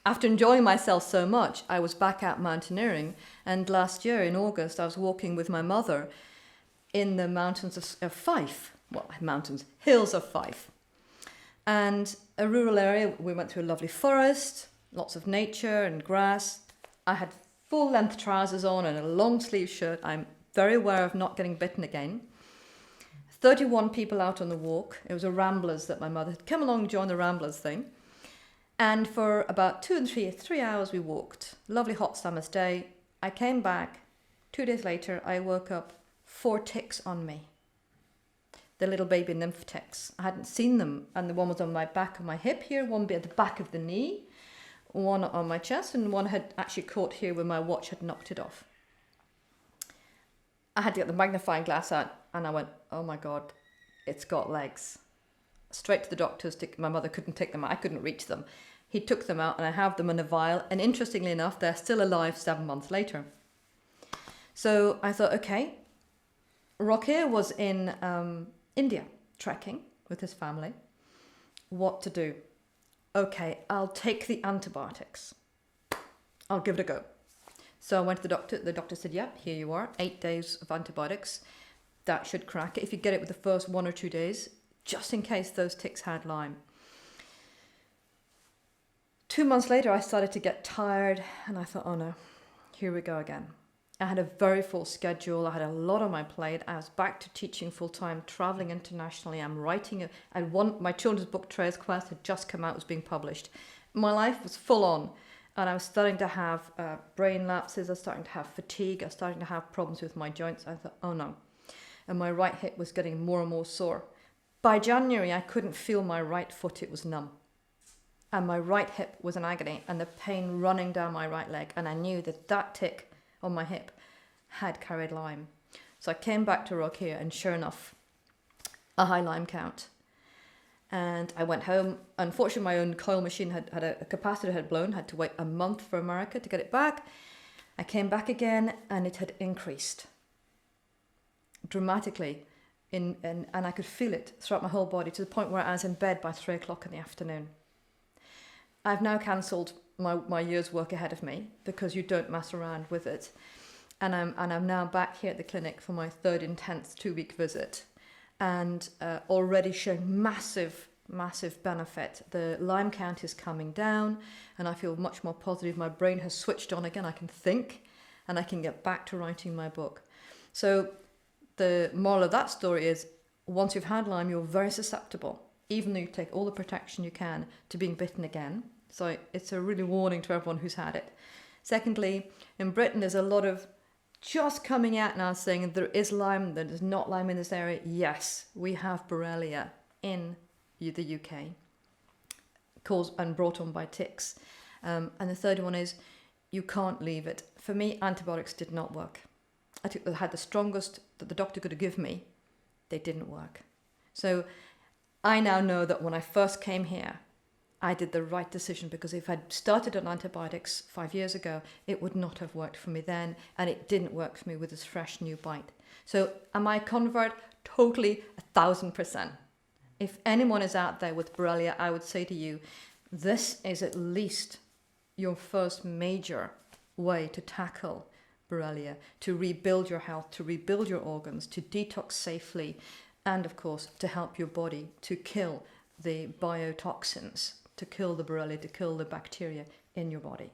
after enjoying myself so much, I was back out mountaineering. And last year in August, I was walking with my mother in the mountains of Fife. Well, hills of Fife. And a rural area, we went through a lovely forest, lots of nature and grass. I had full length trousers on and a long sleeve shirt. I'm very aware of not getting bitten again. 31 people out on the walk. It was a Ramblers that my mother had come along and joined the Ramblers thing. And for about 3 hours we walked. Lovely hot summer's day. I came back. 2 days later, I woke up 4 ticks on me. The little baby nymph ticks. I hadn't seen them. And the one was on my back of my hip here, one at the back of the knee, one on my chest, and one had actually caught here where my watch had knocked it off. I had to get the magnifying glass out and I went, oh my God, it's got legs. Straight to the doctors. My mother couldn't take them out. I couldn't reach them. He took them out and I have them in a vial. And interestingly enough, they're still alive 7 months later. So I thought, okay. Rockir was in India trekking with his family. What to do? Okay, I'll take the antibiotics. I'll give it a go. So I went to the doctor. The doctor said, yep, here you are. 8 days of antibiotics. That should crack it. If you get it with the first 1 or 2 days, just in case those ticks had Lyme. 2 months later, I started to get tired and I thought, oh no, here we go again. I had a very full schedule. I had a lot on my plate. I was back to teaching full-time, traveling internationally. I'm writing. My children's book, Trails Quest, had just come out, was being published. My life was full on. And I was starting to have brain lapses. I was starting to have fatigue. I was starting to have problems with my joints. I thought, oh no. And my right hip was getting more and more sore. By January, I couldn't feel my right foot. It was numb. And my right hip was in agony and the pain running down my right leg. And I knew that that tick on my hip had carried Lyme. So I came back to Rockir and sure enough, a high Lyme count. And I went home. Unfortunately, my own coil machine had a capacitor had blown, had to wait a month for America to get it back. I came back again and it had increased dramatically. And I could feel it throughout my whole body to the point where I was in bed by 3 o'clock in the afternoon. I've now cancelled my year's work ahead of me because you don't mess around with it. And I'm now back here at the clinic for my 3rd intense 2-week visit. And already showing massive benefit. The Lyme count is coming down and I feel much more positive. My brain has switched on again. I can think and I can get back to writing my book. So the moral of that story is once you've had Lyme, you're very susceptible, even though you take all the protection you can, to being bitten again. So it's a really warning to everyone who's had it. Secondly, in Britain, there's a lot of just coming out now saying there is Lyme, there is not Lyme in this area. Yes, we have Borrelia in the UK, caused and brought on by ticks. And the third one is you can't leave it. For me, antibiotics did not work. I had the strongest that the doctor could have given me. They didn't work. So I now know that when I first came here, I did the right decision because if I'd started on antibiotics 5 years ago, it would not have worked for me then, and it didn't work for me with this fresh new bite. So am I a convert? Totally, 1,000%. If anyone is out there with Borrelia, I would say to you, this is at least your first major way to tackle Borrelia, to rebuild your health, to rebuild your organs, to detox safely, and of course, to help your body to kill the biotoxins, to kill the Borrelia, to kill the bacteria in your body.